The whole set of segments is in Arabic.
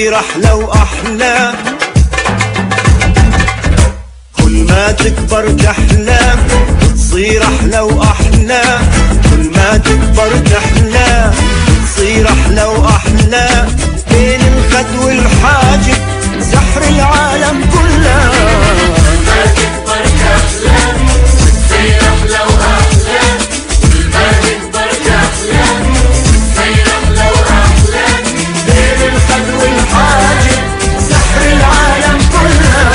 تصير أحلى وأحلى، كل ما تكبر تحلى تصير أحلى وأحلى، كل ما تكبر تحلى تصير أحلى وأحلى، بين الخد والحاجب سحر العالم كله. ما تكبر تحلى تصير أحلى وأحلى، كل ما تكبر تحلى تصير أحلى وأحلى، بين الخد والحاجب سحر العالم كله.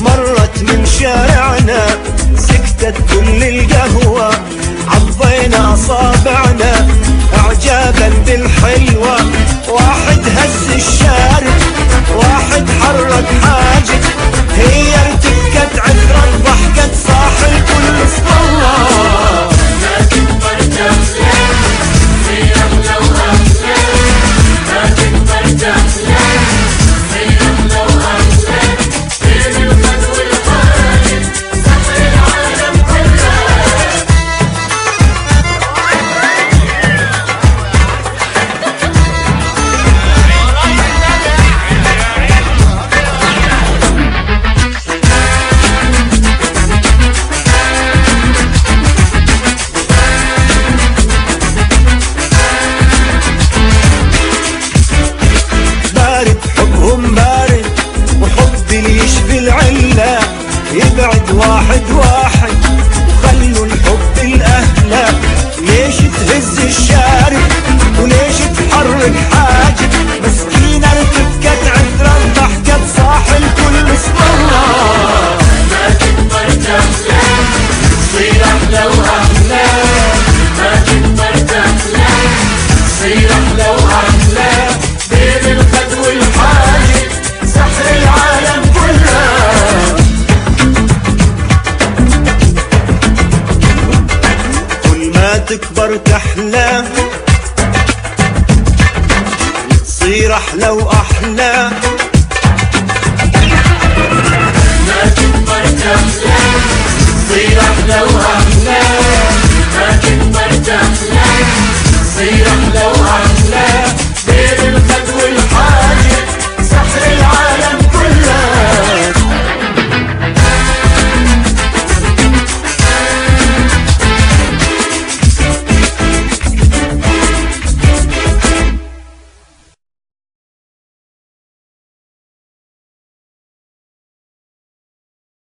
مرت من شارعنا سكتت كل القهوة، عضينا أصابعنا إعجابا بالحلوة، واحد هز الشارب واحد حرك حاجب، هي ارتكت عثرة ضحكت صاح الكل اسم الله. ما تكبر تحلى تصير أحلى وأحلى، ما تكبر تحلى تصير أحلى وأحلى، بين الخد والحاجب سحر العالم كله. بارد حبهم بارد وحب اللي يشفي العلة، يبعد واحد واحد وخلوا الحب الأهلة، ليش تهز الشارب وليش تحرك